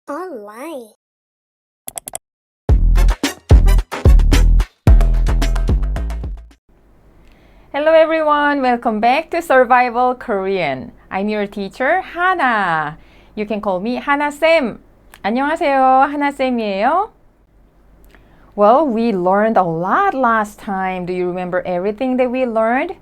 online. Hello everyone, welcome back to Survival Korean. I'm your teacher, Hana. You can call me Hana-쌤. 안녕하세요, Hana-쌤이에요. Well, we learned a lot last time. Do you remember everything that we learned?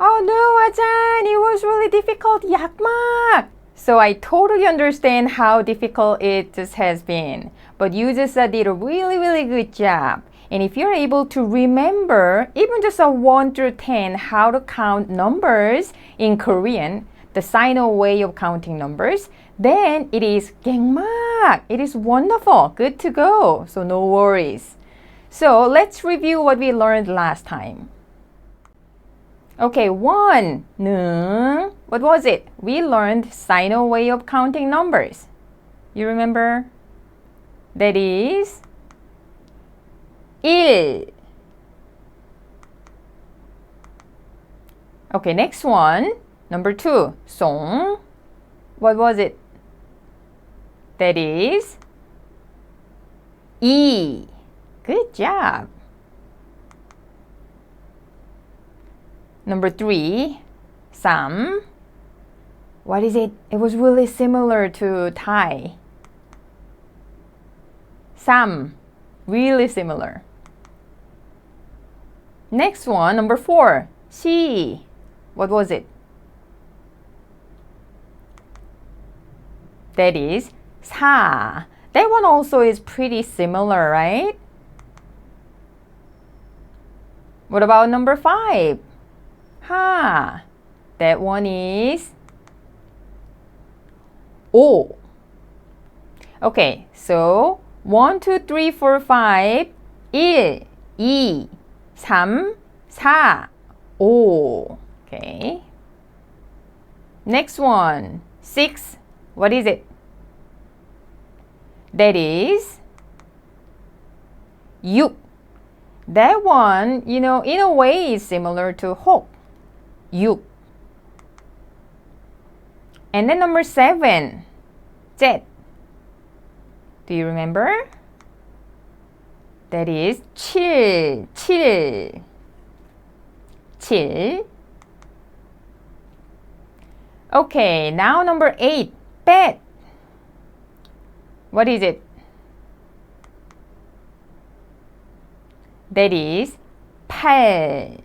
Oh no, Ajan, it was really difficult. 약막! So I totally understand how difficult it just has been. But you just did a really good job. And if you're able to remember even just a 1 through 10 how to count numbers in Korean, the Sino way of counting numbers, then it is 갱막. It is wonderful. Good to go. So no worries. So let's review what we learned last time. Okay, 1. 는. What was it? We learned Sino way of counting numbers. You remember? That is 1. Okay, next one. Number 2. 송. What was it? That is 2. Good job. Number 3. 쌈. What is it? It was really similar to Thai. 쌈. Really similar. Next one, number 4. 시. What was it? That is 사. That one also is pretty similar, right? What about number 5? 하. That one is 오. Okay, so 1, 2, 3, 4, 5, 1, 2, 3, 4, 5. Okay. Next one, 6. What is it? That is 6. That one, in a way is similar to 혹. 6. And then number 7, 셋. Do you remember? That is 7. 7. 7. Okay, now number 8, 뱃. What is it? That is 8.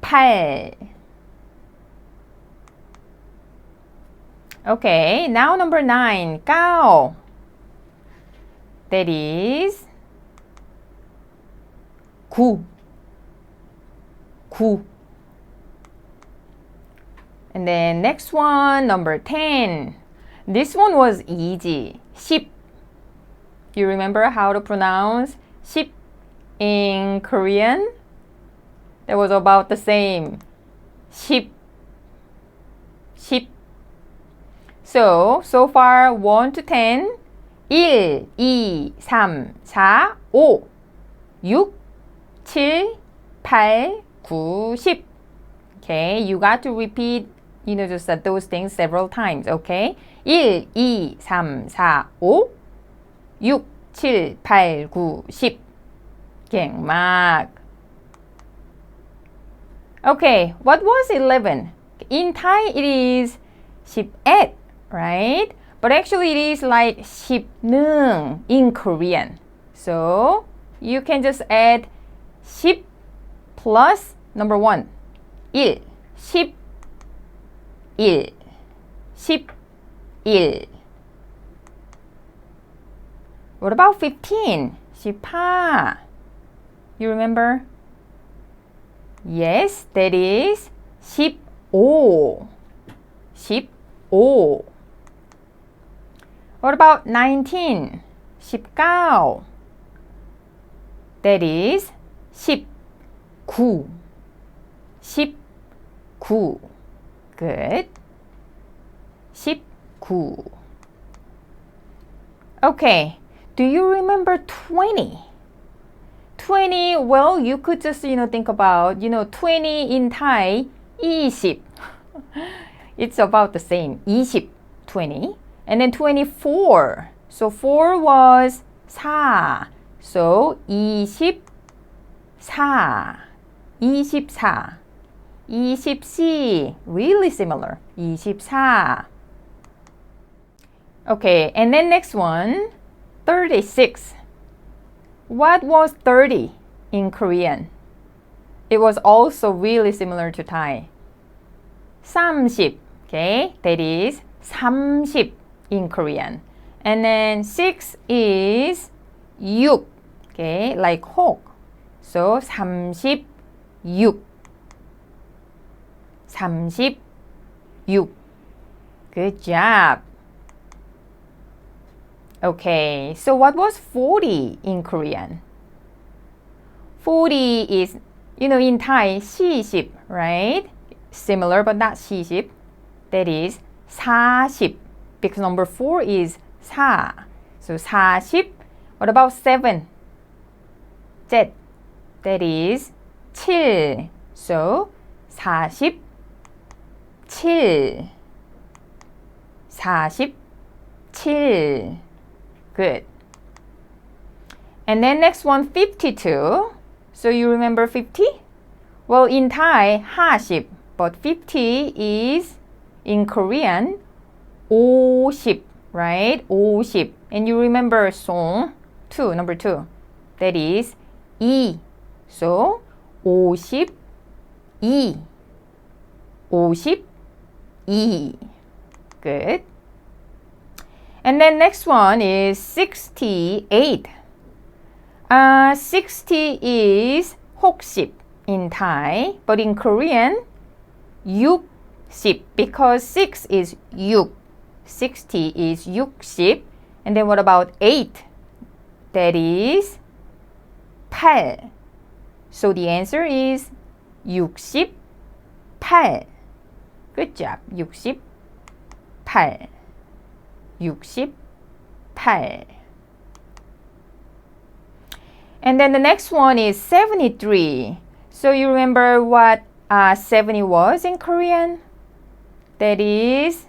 8. Okay, now number 9, cao. That is 9. 9. And then next one, number 10. This one was easy. 10. You remember how to pronounce 10 in Korean? That was about the same. 10. 10. So far 1 to 10. 1, 2, 3, 4, 5, 6, 7, 8, 9, 10. Okay, you got to repeat, just those things several times, okay? 1, 2, 3, 4, 5, 6, 7, 8, 9, 10. 갱막. Okay, what was 11? In Thai, it is 11, right? But actually it is like 11 in Korean. So you can just add 10 plus number 1. 1. 10. 1. 10. 1. What about 15? 15. You remember? Yes, that is 15. 15. What about 19? 19. That is 19. 19. Good. 19. Okay. Do you remember 20? 20, well, you could just, think about, 20 in Thai, 20. It's about the same. 20, 20. And then 24. So 4 was 4. So 24. 24. 24. Really similar. 24. Okay, and then next one, 36. What was 30 in Korean? It was also really similar to Thai. 30. Okay, that is 30 in Korean. And then 6 is 6. Okay, like 혹. So 36. 36. Good job. Okay, so what was 40 in Korean? 40 is, in Thai, 40, right? Similar but not 40. That is 40, because number 4 is 4. So 40. What about 7? 7. That is 7. So 47. 47. Good. And then next one, 52. So you remember 50? Well, in Thai, 50, but 50 is in Korean, 50, right? 50. And you remember song 2, number 2. That is 이. So 52. 52. Good. And then next one is 68. 60 is 60 in Thai, but in Korean, 60, because 6 is 6. 60 is 60. And then what about 8? That is 8. So the answer is 68. Good job. 68. 68. And then the next one is 73. So you remember what 70 was in Korean? That is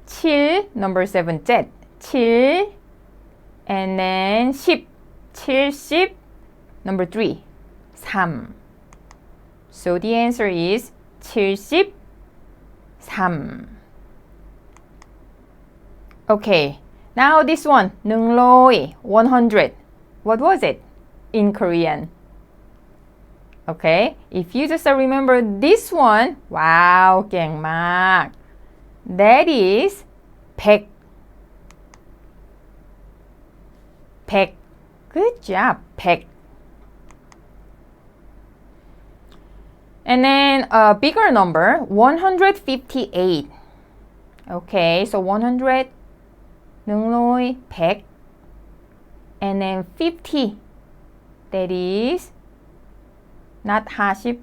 7, number 7, Z. 7. And then 10, 70, number 3, 3. So the answer is 73. Okay, now this one, 100, 100. What was it in Korean? Okay, if you just remember this one, wow, เก่งมาก That is 100. 100. Good job, 100. And then a bigger number, 158. Okay, so 100, 100, and then 50. That is not 50,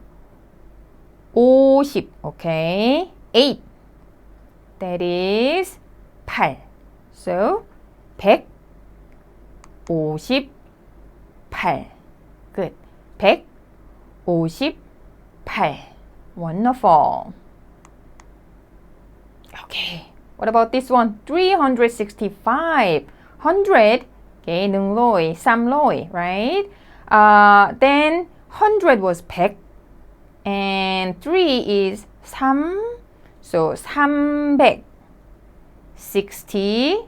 50. Okay, 8. That is 8. So 158. Good. 158. Wonderful. Okay. What about this one? 365. 100. Okay, 100, 300, right? Then 100 was 100. And 3 is 3. So 300. 60.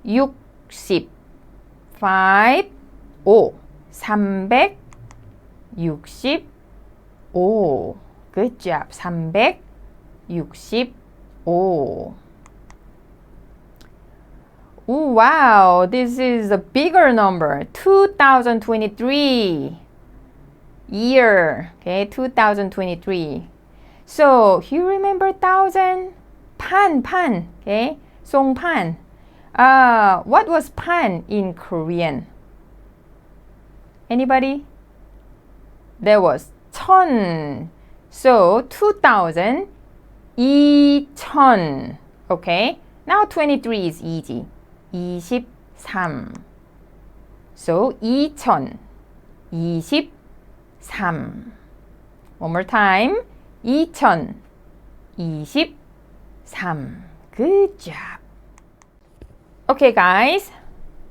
65. 5. 360. Oh, good job. 360. Oh, wow, this is a bigger number. 2023 year. Okay, 2023. So you remember 1,000? 판. Okay, 송판. What was 판 in Korean? Anybody? There was 천. So 2,000. 2000. Okay, now 23 is easy. 23. So 2023. One more time. 2023. Good job. Okay, guys.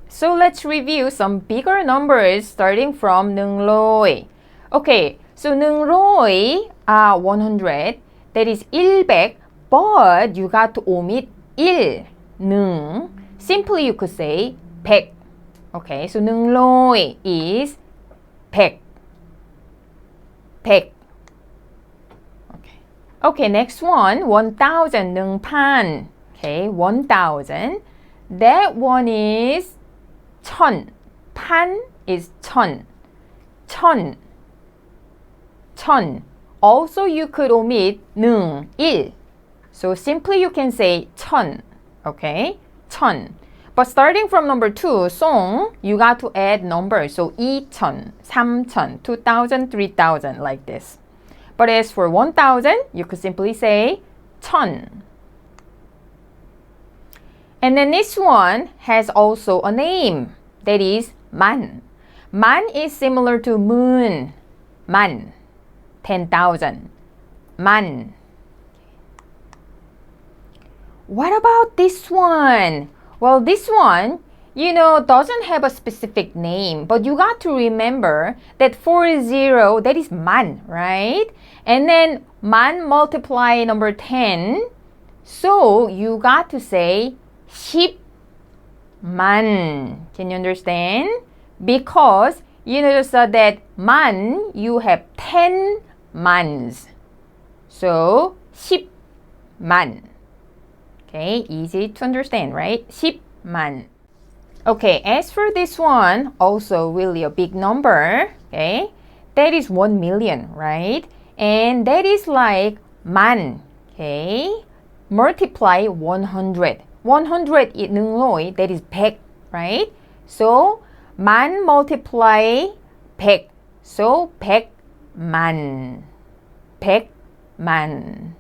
So let's review some bigger numbers starting from 100. Okay, so 100 are 100. That is 100, but you got to omit 1. 1. Simply you could say 100. Okay, so 100 is 100. 100. Okay, next one, 1,000, 1,000. Okay, 1,000. That one is 1,000. 판 is 1,000. 1,000. 1,000. Also, you could omit 1. So simply you can say 1,000. Okay, 1,000. But starting from number 2, song, you got to add numbers. So 2,000, 3,000, 2,000, 3,000 like this. But as for 1,000, you could simply say 1,000. And then this one has also a name. That is 만. 만 is similar to moon. 만. 10,000. 만. What about this one? Well, this one, doesn't have a specific name, but you got to remember that 40, that is 만, right? And then 만 multiply number 10, so you got to say 10만. Can you understand? Because you notice that 만, you have 10 mans. So 10만. Okay, easy to understand, right? 10만. Okay, as for this one, also really a big number, okay? That is 1 million, right? And that is like 만, okay? Multiply 100. 100 is 100, that is 100, right? So, 만 multiply 100. So, 100만. 100만.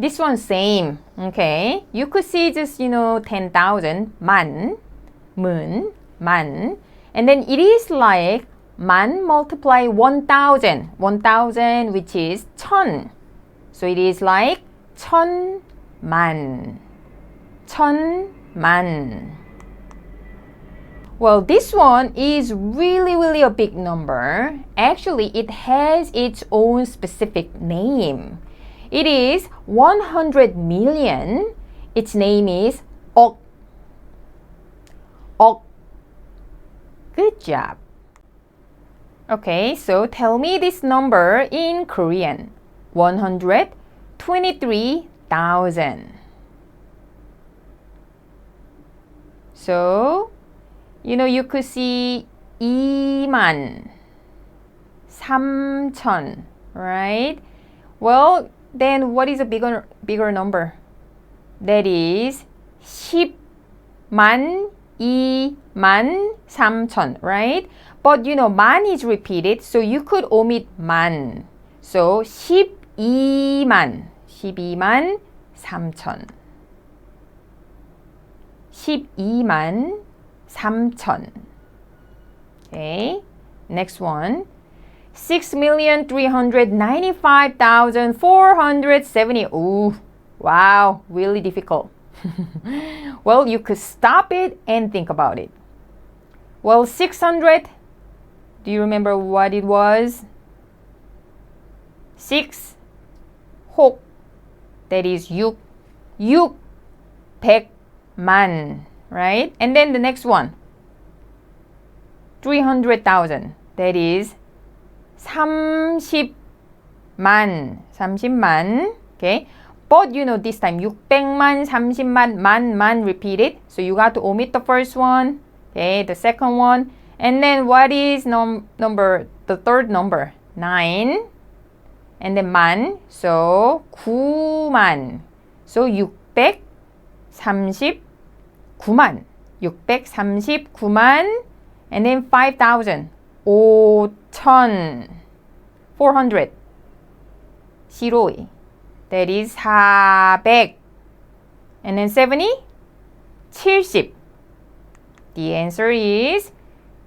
This one same, okay? You could see just, 10,000, 만, 문, 만. And then it is like 만 multiply 1,000. 1,000 which is 1,000. So it is like 1,000만. 1,000만. Well, this one is really a big number. Actually, it has its own specific name. It is 100 million. Its name is 억. 억. Good job. Okay, so tell me this number in Korean. 123,000. So, you could see 2만, 3천, right? Well, then what is a bigger number? That is 10만, 2만, 3천, right? But 만 is repeated, so you could omit 만. So 12만, 12만 3천. 12만 3천. Okay, next one. 6,395,470. Ooh, wow, really difficult. Well, you could stop it and think about it. Well, 600, do you remember what it was? 6, 혹, that is 6, 600만, right? And then the next one, 300,000, that is 30만, 30만, okay? But this time 600만, 30만, 만 repeated. So you got to omit the first one, okay? The second one. And then what is the third number? 9. And then 만, so 9만. So 639만. 639만. And then 5,000. 5,400. 시로이. That is 400. And then 70? 70. The answer is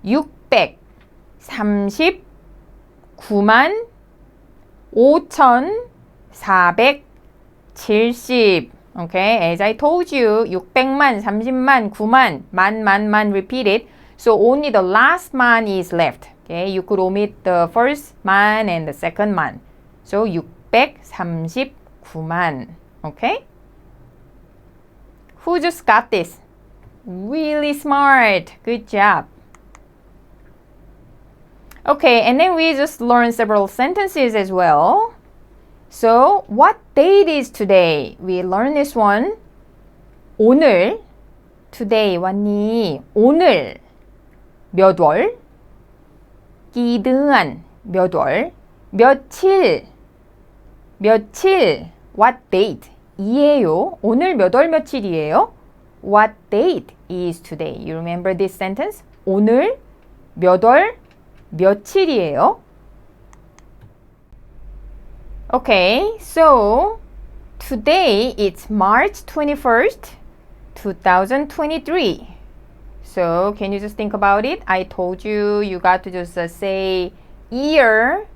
639만 5,470. Okay, as I told you, 600만, 30만, 9만, 만 repeated. So only the last 만 is left. Okay, you could omit the first 만 and the second 만. So 639만. Okay? Who just got this? Really smart. Good job. Okay, and then we just learned several sentences as well. So, what date is today? We learned this one. 오늘, today, วันนี้ 오늘, 몇 월? กี่เดือน 몇 월? 며칠, 며칠, what date? 이에요. 오늘 몇 월 며칠이에요? What date is today? You remember this sentence? 오늘 몇 월 며칠이에요? Okay, so today it's March 21st, 2023. So can you just think about it? I told you, you got to just say year,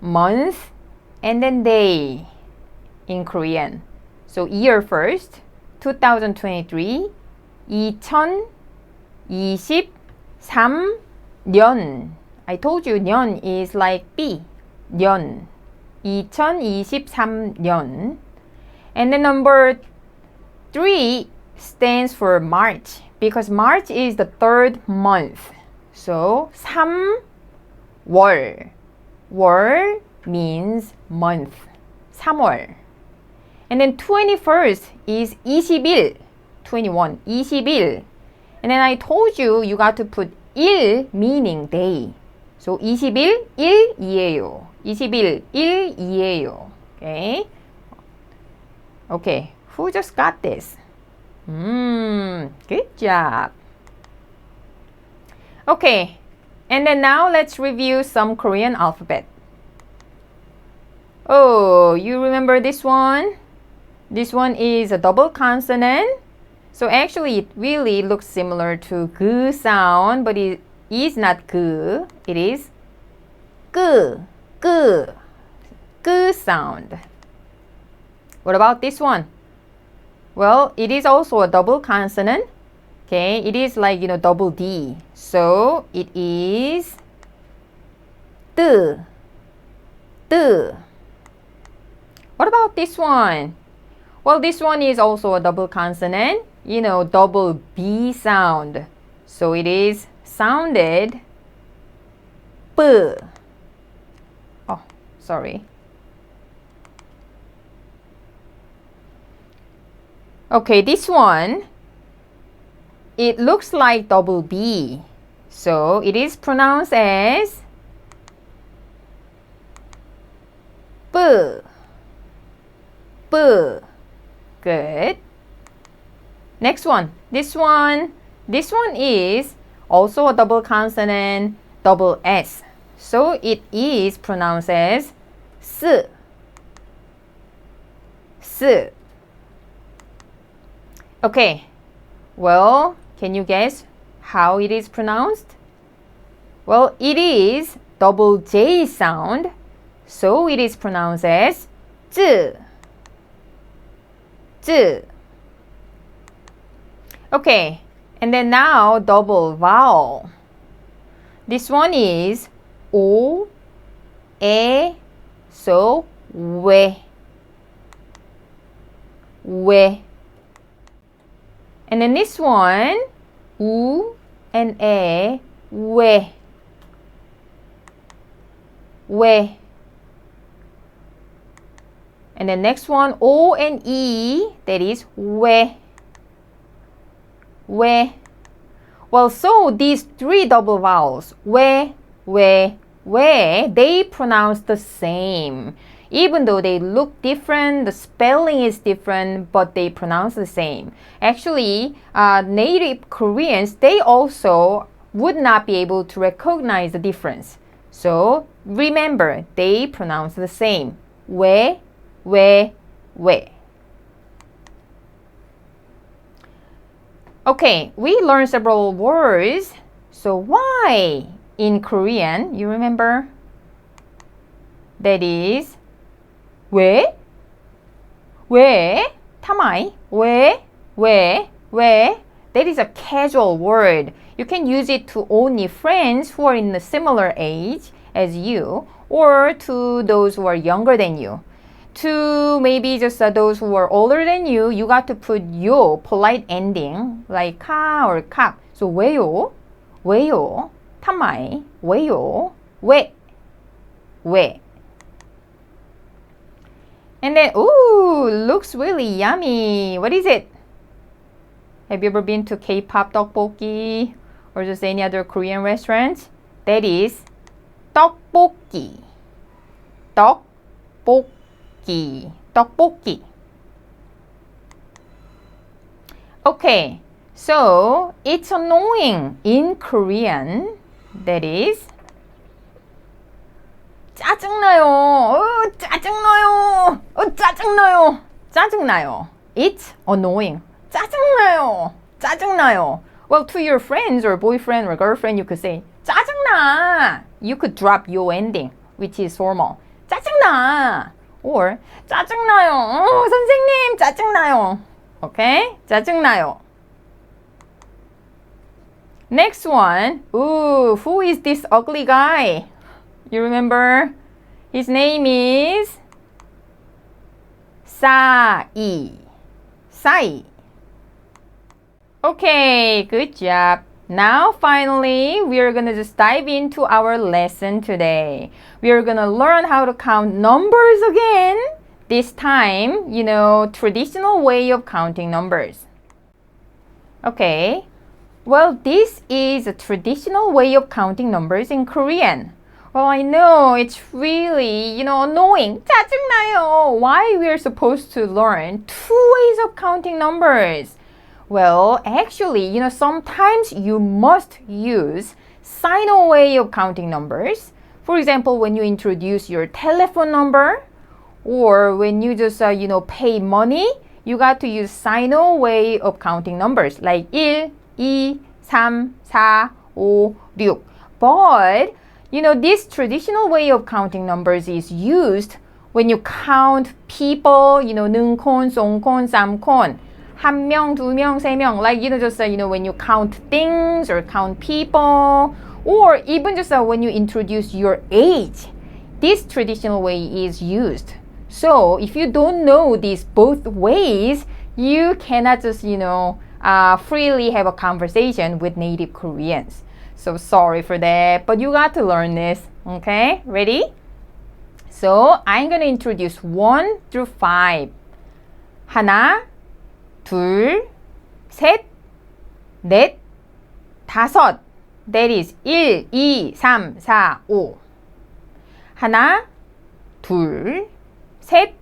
month, and then day in Korean. So year first, 2023, 2023년. I told you 년 is like B, 년. 2023년. And the number 3 stands for March because March is the third month. So 3월. 월 means month. 3월. And then 21st is 20일. 21. 20일. And then I told you, you got to put 일 meaning day. So 20일 1이에요. 20일 1이에요. Okay. Okay. Who just got this? Good job. Okay. And then now let's review some Korean alphabet. Oh, you remember this one? This one is a double consonant. So actually it really looks similar to 그 sound, but it is not 그. It is 끄 sound. What about this one? Well, it is also a double consonant. Okay, it is like, double D. So it is 뜨. What about this one? Well, this one is also a double consonant, double B sound. So it is sounded 쁘. Oh, sorry. Okay, this one, it looks like double B. So it is pronounced as 쁘. Good. Next one. This one is also a double consonant, double S. So it is pronounced as 스. Okay. Well, can you guess how it is pronounced? Well, it is double J sound. So it is pronounced as 쯔. Okay, and then now double vowel. This one is O, E, so we. And then this one, U and E, we. And the next one, O and E, that is we. Well, so these three double vowels, we, they pronounce the same. Even though they look different, the spelling is different, but they pronounce the same. Actually, native Koreans, they also would not be able to recognize the difference. So remember, they pronounce the same. We. Okay, we learned several words. So why in Korean, you remember? That is 왜? 타마이, 왜? That is a casual word. You can use it to only friends who are in a similar age as you or to those who are younger than you. To maybe just those who are older than you, you got to put yo, polite ending, like ka or kak. So 왜요? 타마이, 왜요? 왜? And then, ooh, looks really yummy. What is it? Have you ever been to K-pop tteokbokki or just any other Korean restaurants? That is tteokbokki. Tteokbokki. Okay, so it's annoying in Korean. That is 짜증나요. 짜증나요. It's annoying. 짜증나요. Well, to your friends or boyfriend or girlfriend, you could say 짜증나. You could drop your ending, which is formal. 짜증나. Or 짜증나요. 선생님, 짜증나요. Okay? 짜증나요. Next one. Ooh, who is this ugly guy? You remember? His name is Sai. Okay, good job. Now finally, we are going to just dive into our lesson today. We are going to learn how to count numbers again. This time, traditional way of counting numbers. Okay. Well, this is a traditional way of counting numbers in Korean. Well, I know it's really, annoying. 짜증나요. Why we are supposed to learn two ways of counting numbers? Well, actually, sometimes you must use signal way of counting numbers. For example, when you introduce your telephone number or when you just, pay money, you got to use signal way of counting numbers like 1, 2, 3, 4, 5, 6. But, this traditional way of counting numbers is used when you count people, 능콘, 송콘, 쌈콘. 한 명, 두 명, 세 명. Like, just, when you count things or count people. Or even just when you introduce your age. This traditional way is used. So, if you don't know these both ways, you cannot just, freely have a conversation with native Koreans. So sorry for that, but you got to learn this. Okay, ready? So I'm going to introduce 1 through 5. 하나, 둘, 셋, 넷, 다섯. That is 1, 2, 3, 4, 5. 하나, 둘, 셋,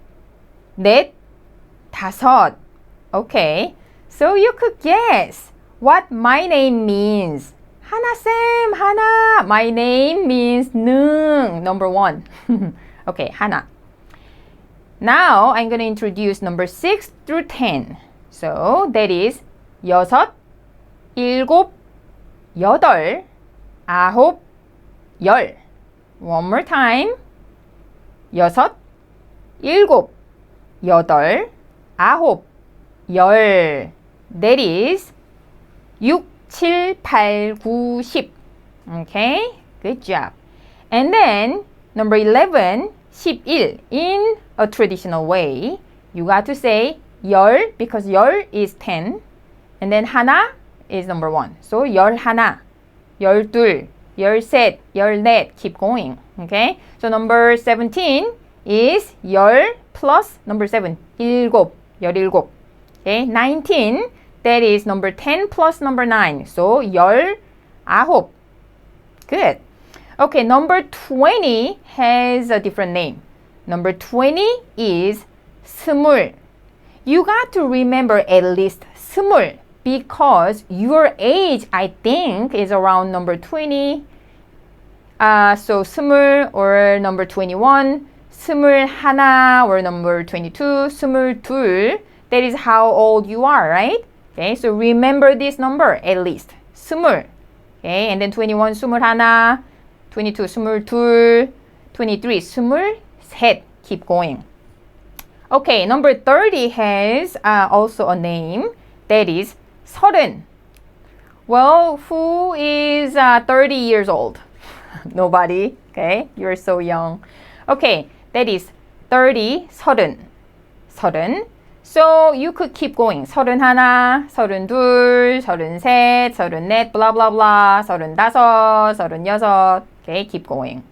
넷, 다섯. Okay, so you could guess what my name means. 하나쌤, 하나. My name means 능, number 1. Okay, 하나. Now, I'm going to introduce number 6 through 10. So, that is 여섯, 일곱, 여덟, 아홉, 열. One more time. 여섯, 일곱, 여덟, 아홉, 열. That is 6, 7, 8, 9, 10. Okay, good job. And then number 11, 11. In a traditional way, you got to say 열 because 열 is 10. And then 하나 is number 1. So 열하나, 열둘, 열셋, 열넷. Keep going. Okay, so number 17 is 열 plus number 7. 일곱, 열일곱. Okay, 19. That is number 10 plus number 9. So, 열아홉. Good. Okay, number 20 has a different name. Number 20 is 스물. You got to remember at least 스물 because your age, I think, is around number 20. So, 스물 or number 21. 스물하나 or number 22. 스물둘. That is how old you are, right? Okay, so remember this number at least. 스물. Okay, and then 21, 스물하나, 22, 스물둘, 23, 스물셋. Keep going. Okay, number 30 has also a name that is 서른. Well, who is 30 years old? Nobody. Okay, you're so young. Okay, that is 30, 서른. 서른. So you could keep going. 서른하나, 서른둘, 서른셋, 서른넷, blah blah blah, 서른다섯, 서른여섯. Okay, keep going.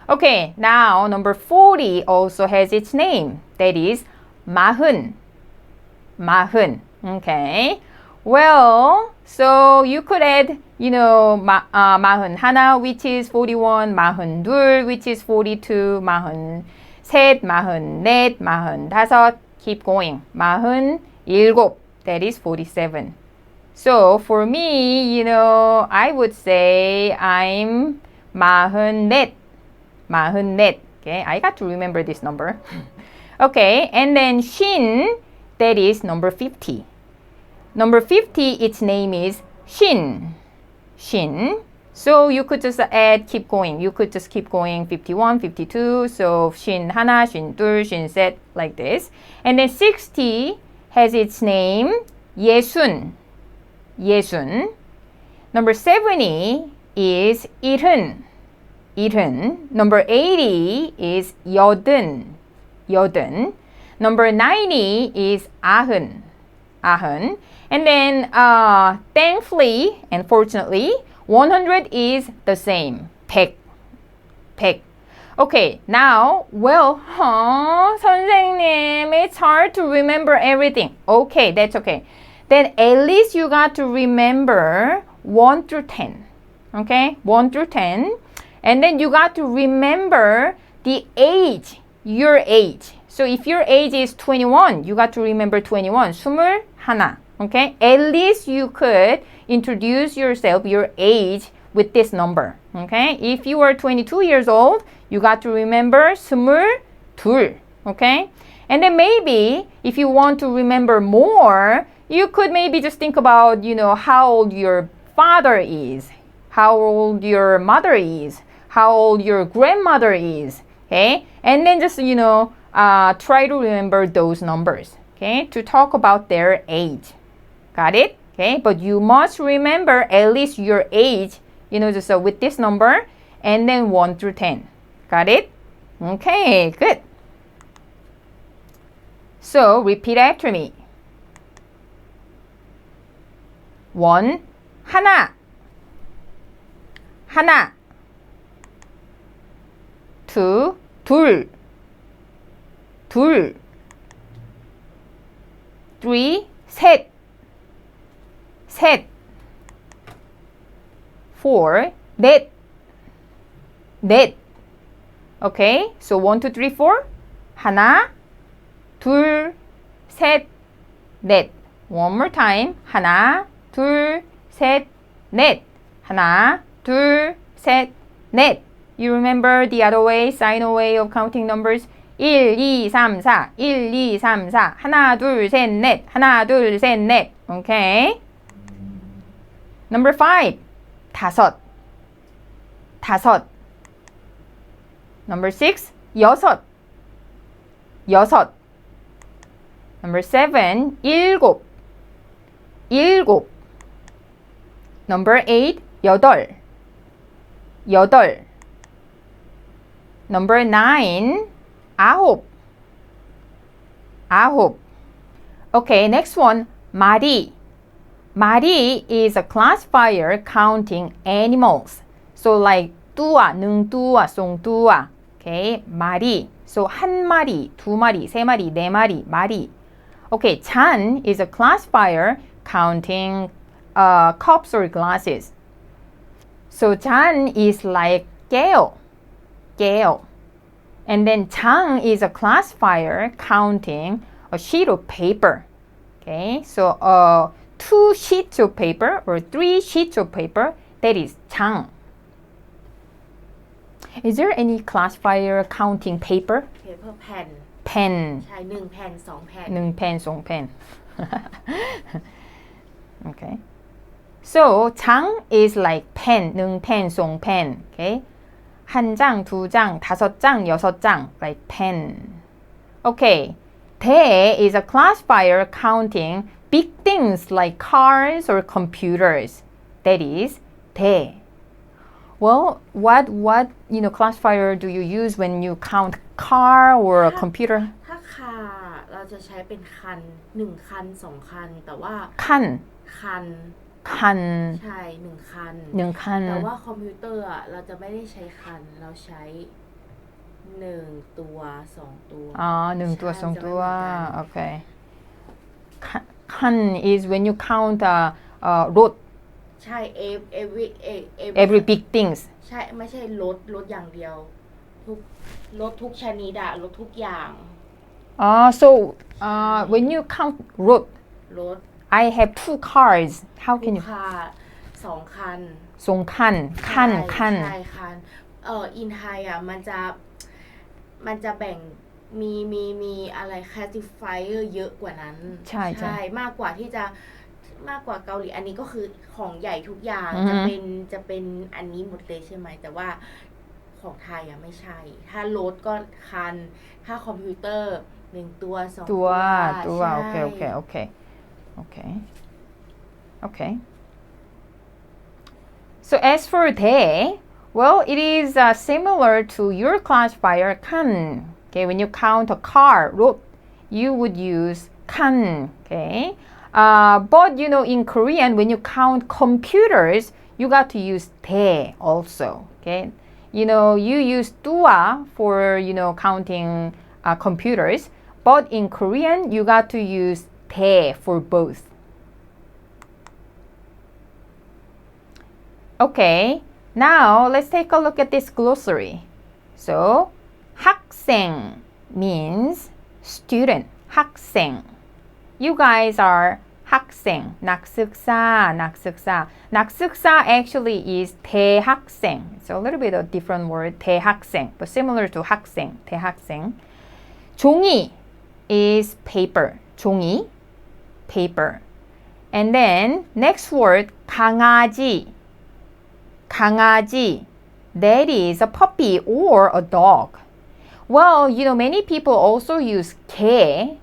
Okay, now number 40 also has its name. That is 마흔. 마흔. Okay. Well, so you could add, 마흔 하나, which is 41, 마흔 둘, which is 42, 마흔 셋, 마흔 넷, 마흔 다섯, keep going. 마흔 일곱, that is 47. So for me, I would say I'm 마흔 넷, 마흔 넷. Okay, I got to remember this number. Okay, and then 신, that is number 50. Number 50, its name is 신. 신. So you could just add, keep going. You could just keep going 51, 52. So 신 하나, 신 둘, 신 셋, like this. And then 60 has its name 예순. 예순. Number 70 is 일흔. 일흔. Number 80 is 여든. 여든. Number 90 is 아흔. 아흔. And then, thankfully and fortunately, 100 is the same. 백. 백. Okay, now, well, 선생님, it's hard to remember everything. Okay, that's okay. Then at least you got to remember 1 through 10. Okay, 1 through 10. And then you got to remember the age, your age. So if your age is 21, you got to remember 21. 21. Okay, at least you could introduce yourself, your age, with this number. Okay, if you are 22 years old, you got to remember 22. Okay, and then maybe if you want to remember more, you could maybe just think about, how old your father is, how old your mother is, how old your grandmother is. Okay, and then just, try to remember those numbers. Okay, to talk about their age. Got it? Okay, but you must remember at least your age, just with this number, and then 1 through 10. Got it? Okay, good. So repeat after me. 1, 하나. 하나. 2, 둘. 둘. 3, 셋. 셋. 4, 넷. 넷. Okay, so 1, 2, 3, 4. 하나, 둘, 셋, 넷. One more time. 하나, 둘, 셋, 넷. 하나, 둘, 셋, 넷. You remember the other way, sine way of counting numbers? 1, 2, 3, 4. 1, 2, 3, 4. 하나, 둘, 셋, 넷. 하나, 둘, 셋, 넷. Okay. Number 5. 다섯. 다섯. Number 6. 여섯. 여섯. Number 7. 일곱. 일곱. Number 8. 여덟. 여덟. Number 9. 아홉. 아홉. Okay, next one. 마리. 마리 is a classifier counting animals. So like 뚜아, 능뚜아, 송뚜아. Okay, 마리. So 한 마리, 두 마리, 세 마리, 네 마리, 마리. Okay, 잔 is a classifier counting cups or glasses. So 잔 is like 깨요. 깨요. And then 장 is a classifier counting a sheet of paper. Okay, so 2 sheets of paper or 3 sheets of paper, that is 장. Is there any classifier counting paper? paper แผ่น pen. ใช่1แผ่น2แผ่น 1pen, 2 pen. Okay. So 장 is like pen, 1 pen, 2 pen. Okay. 한 장, 두 장, 다섯 장, 여섯 장, like pen. Okay. 대 is a classifier counting big things like cars or computers. That is 대. Well, what classifier do you use when you count car or a computer? ถ้าคาเราจะใช้เป็นคัน1คัน2คันแต่ว่า 칸, คัน 칸, ใช่1คัน 1칸. แต่ว่าคอมพิวเตอร์อะเราจะไม่ได้ใช้คันเราใช้1ตัว2ตัว 1ตัว ใช่ 2ตัว จะไม่เหมือนกัน Okay. 칸 is when you count rถ ใช่ every big things. ใช่ไม่ใช่รถอย่างเดียวทุกรถทุกชนิดอะรถทุกอย่าง So when you count rถ รถ I have 2 cars. How ทุ can ก you? ค่ะ2คัน 2칸, 칸, ใช่ 칸. คันอินไทยอะมันจะแบ่งมีอะไร classifier เยอะกว่านั้น ใช่ใช่ มากกว่าเกาหลีอันนี้ก็คือของใหญ่ทุกอย่าง อือฮึ จะเป็นอันนี้หมดเลยใช่ไหมแต่ว่าของไทยอะไม่ใช่ ถ้ารถก็คัน ถ้าคอมพิวเตอร์1ตัว2 ตัว ตัวใช่ Okay. So as for 대, well, it is similar to your classifier 칸. Okay, when you count a car, rถ, you would use 칸. Okay, but in Korean, when you count computers, you got to use 대 also. Okay, you use 뚜아 for counting computers, but in Korean, you got to use 대 for both. Okay, now let's take a look at this glossary. So, 학생 means student. 학생. You guys are 학생. 낙숙사. 낙숙사 actually is 대학생. It's a little bit of different word, 대학생, but similar to 학생, 대학생. 종이 is paper. 종이, paper. And then next word, 강아지. 강아지. That is a puppy or a dog. Well, many people also use 개,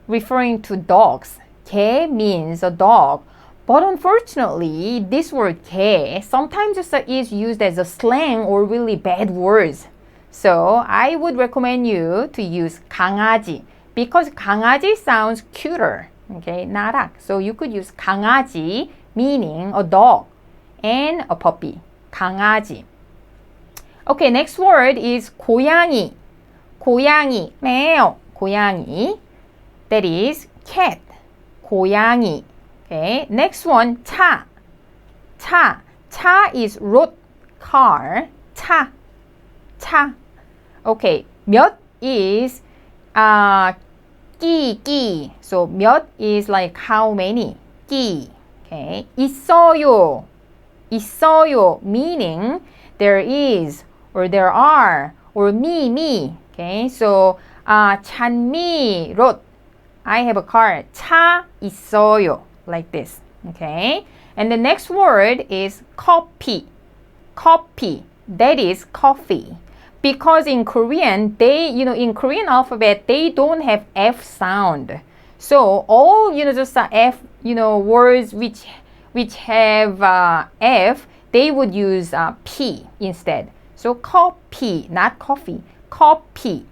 referring to dogs. 개 means a dog. But unfortunately, this word 개 sometimes is used as a slang or really bad words. So I would recommend you to use 강아지 because 강아지 sounds cuter. Okay, 나락. So you could use 강아지 meaning a dog and a puppy. 강아지. Okay, next word is 고양이. 고양이, meow, 고양이. That is cat. 고양이. Okay, next one, 차. 차. 차 is road, car. 차. 차. Okay, 몇 is 끼. So 몇 is like how many. 끼. Okay, 있어요. 있어요 meaning there is or there are or me. Okay, so 찬미 롯. I have a car. 차 있어요. Like this. Okay, and the next word is 커피. 커피. That is coffee. Because in Korean, in Korean alphabet, they don't have F sound. So all, just F, words which have F, they would use P instead. So 커피, not coffee. 커피.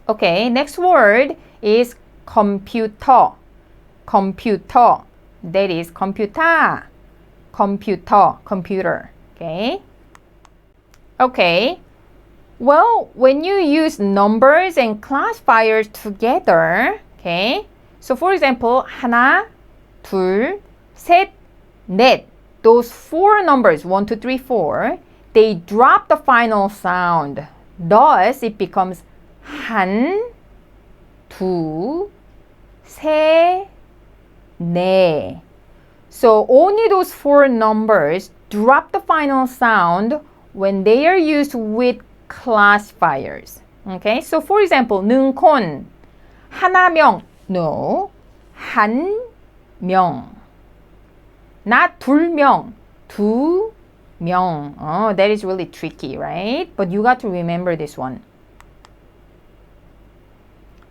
Okay, next word is computer. Computer. That is computer. Computer. Okay. Okay. Well, when you use numbers and classifiers together, okay. So for example, 하나, 둘, 셋, 넷. Those 4 numbers, 1, 2, 3, 4, they drop the final sound. Thus, it becomes 한, 두, 세, 네. So only those 4 numbers drop the final sound when they are used with classifiers. Okay, so for example, 능콘, 하나명, no, 한 명. Not 둘명, 두 명. Oh, that is really tricky, right? But you got to remember this one.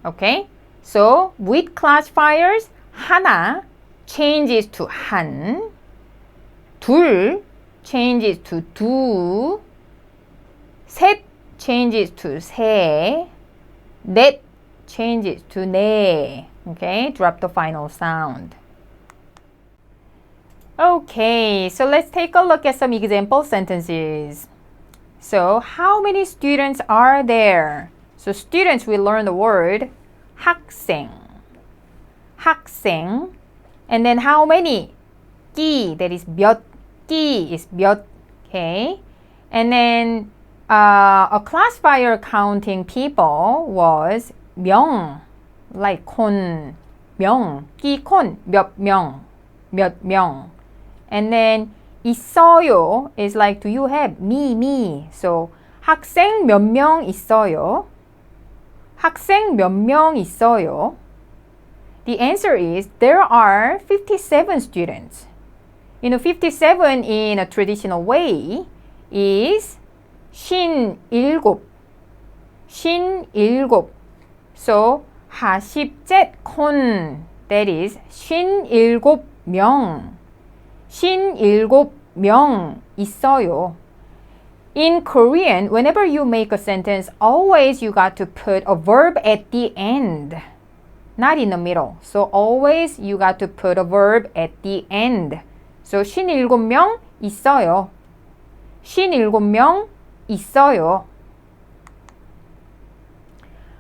Okay, So with classifiers, 하나 changes to 한, 둘 changes to 두, 셋 changes to 세, 넷 changes to 네. Okay, drop the final sound. Okay, so let's take a look at some example sentences. So, how many students are there? So, students will learn the word 학생. 학생. And then how many? 끼, that is 몇. 끼 is 몇. Okay. And then a classifier counting people was 명, like 콘, 명, 끼 콘, 몇 명, 몇 명. And then 있어요 is like do you have? me. So 학생 몇 명 있어요? 학생 몇 명 있어요? The answer is there are 57 students. 57 in a traditional way is 57. 57. So 47콘, that is 57명. 57명 있어요. In Korean, whenever you make a sentence, always you got to put a verb at the end, not in the middle. So always you got to put a verb at the end. So 57명 있어요. 57명 있어요.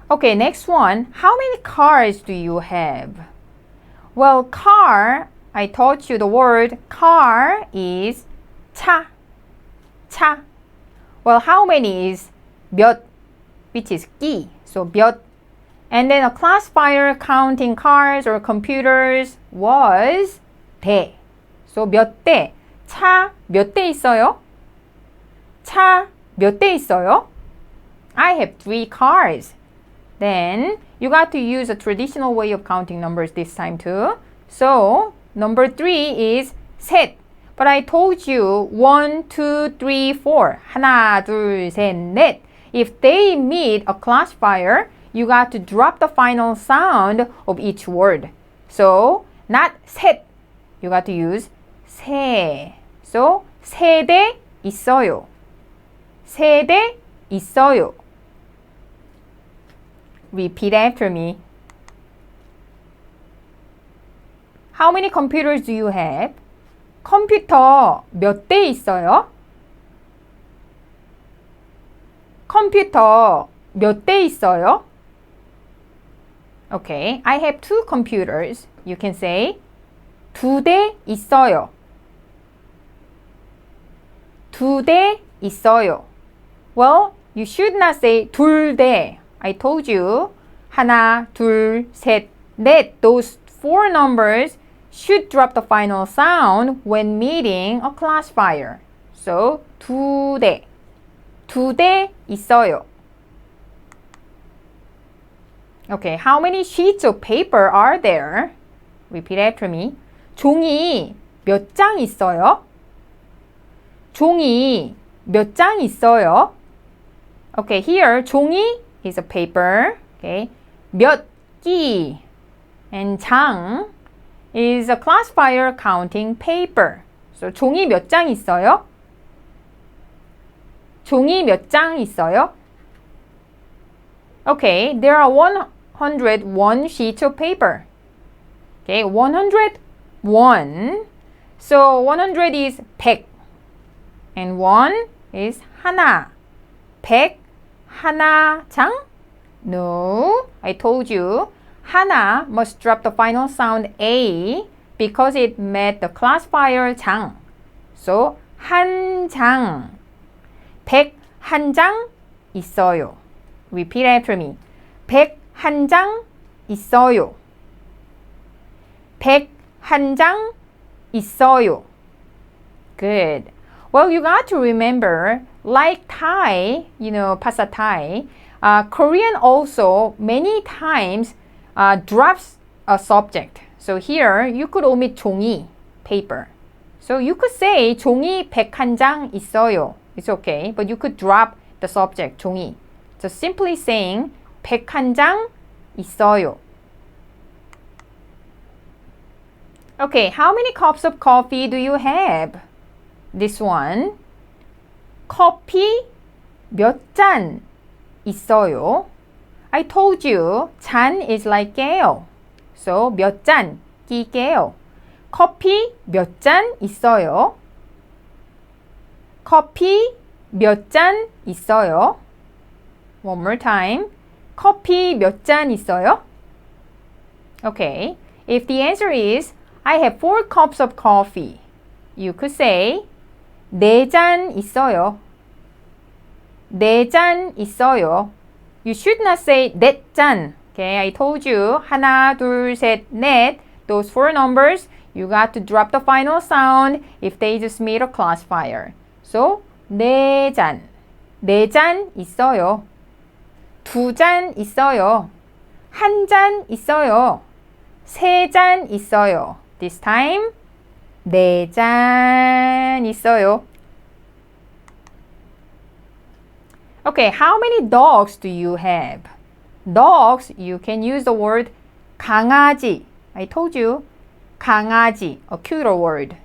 Okay, next one. How many cars do you have? Well, car, I taught you the word car is 차. 차. Well, how many is 몇, which is 끼. So 몇. And then a classifier counting cars or computers was 대. So 몇 대. 차 몇 대 있어요? 차 몇 대 있어요? I have 3 cars. Then you got to use a traditional way of counting numbers this time too. So number 3 is 셋. But I told you 1, 2, 3, 4. 하나, 둘, 셋, 넷. If they meet a classifier, you got to drop the final sound of each word. So not 셋. You got to use 세. So 세대 있어요. 세대 있어요. Repeat after me. How many computers do you have? 컴퓨터 몇 대 있어요? 컴퓨터 몇 대 있어요? Okay, I have 2 computers. You can say 2대 있어요. 2대 있어요. Well, you should not say 둘대. I told you 하나, 둘, 셋, 넷. Those 4 numbers should drop the final sound when meeting a classifier. So, 두대. 두대 있어요. Okay, how many sheets of paper are there? Repeat after me. 종이 몇 장 있어요? 종이 몇 장 있어요? Okay, here 종이 is a paper. Okay, 몇 끼 and 장 is a classifier counting paper. So 종이 몇 장 있어요? 종이 몇 장 있어요? Okay, there are 101 sheets of paper. Okay, 101. So 100 is 100. And 1 is 하나. 100 하나 장? No, I told you. 하나 must drop the final sound A because it met the classifier 장. So 한 장. 101장 있어요. Repeat after me. 101장 있어요. 101장 있어요. Good. Well, you got to remember, like Thai,ภาษาไทย, Korean also many times drops a subject. So here, you could omit 종이, paper. So you could say 종이 101장 있어요. It's okay, but you could drop the subject, 종이. So simply saying 101장 있어요. Okay, how many cups of coffee do you have? This one. 커피 몇 잔 있어요? I told you 잔 is like 깨요. So 몇 잔 끼게요. 커피 몇 잔 있어요? 커피 몇 잔 있어요? One more time. 커피 몇 잔 있어요? Okay. If the answer is I have 4 cups of coffee, you could say 4잔 있어요. 4잔 있어요. You should not say 넷잔. Okay, I told you 하나, 둘, 셋, 넷. Those 4 numbers, you got to drop the final sound if they just made a classifier. So, 4잔. 4잔 있어요. 2잔 있어요. 1잔 있어요. 3잔 있어요. This time, 4잔 있어요. Okay, how many dogs do you have? Dogs, you can use the word 강아지. I told you, 강아지, a cuter word.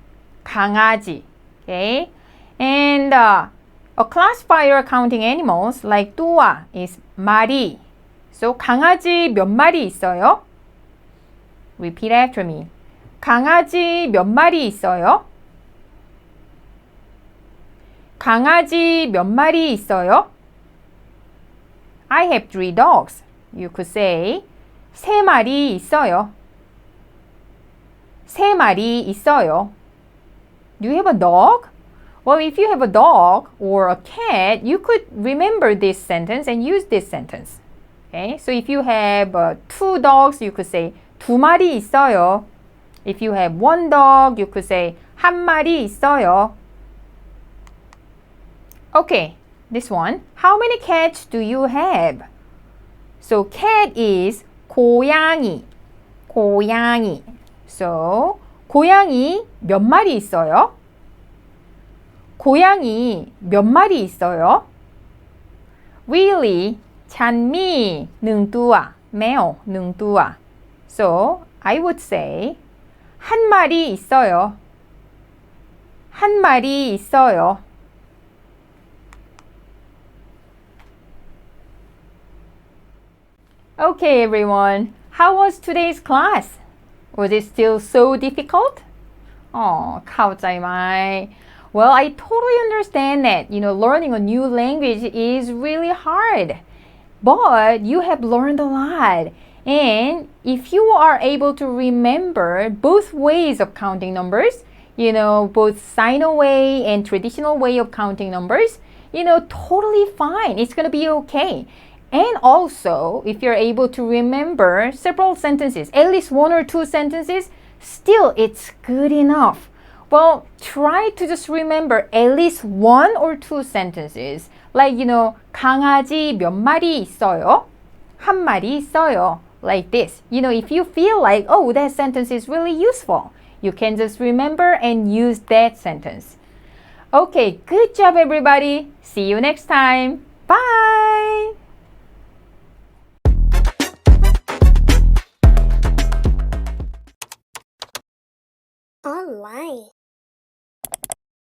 강아지. Okay? And a classifier counting animals like 뚜아 is 마리. So 강아지 몇 마리 있어요? Repeat after me. 강아지 몇 마리 있어요? 강아지 몇 마리 있어요? I have 3 dogs. You could say 3마리 있어요. 3마리 있어요. Do you have a dog? Well, if you have a dog or a cat, you could remember this sentence and use this sentence. Okay? So if you have 2 dogs, you could say 2마리 있어요. If you have 1 dog, you could say 1마리 있어요. Okay, this one. How many cats do you have? So cat is 고양이. 고양이. So 고양이 몇 마리 있어요? 고양이 몇 마리 있어요? Really? 찬미 능뚜아. male 능뚜아. So I would say 한 마리 있어요. 한 마리 있어요. Okay, everyone. How was today's class? Was it still so difficult? Oh, เข้าใจไหม? Well, I totally understand that, learning a new language is really hard. But you have learned a lot. And if you are able to remember both ways of counting numbers, both sino way and traditional way of counting numbers, totally fine. It's going to be okay. And also, if you're able to remember several sentences, at least 1 or 2 sentences, still it's good enough. Well, try to just remember at least 1 or 2 sentences. Like, 강아지 몇 마리 있어요? 한 마리 있어요. Like this. If you feel like, oh, that sentence is really useful, you can just remember and use that sentence. Okay, good job, everybody. See you next time.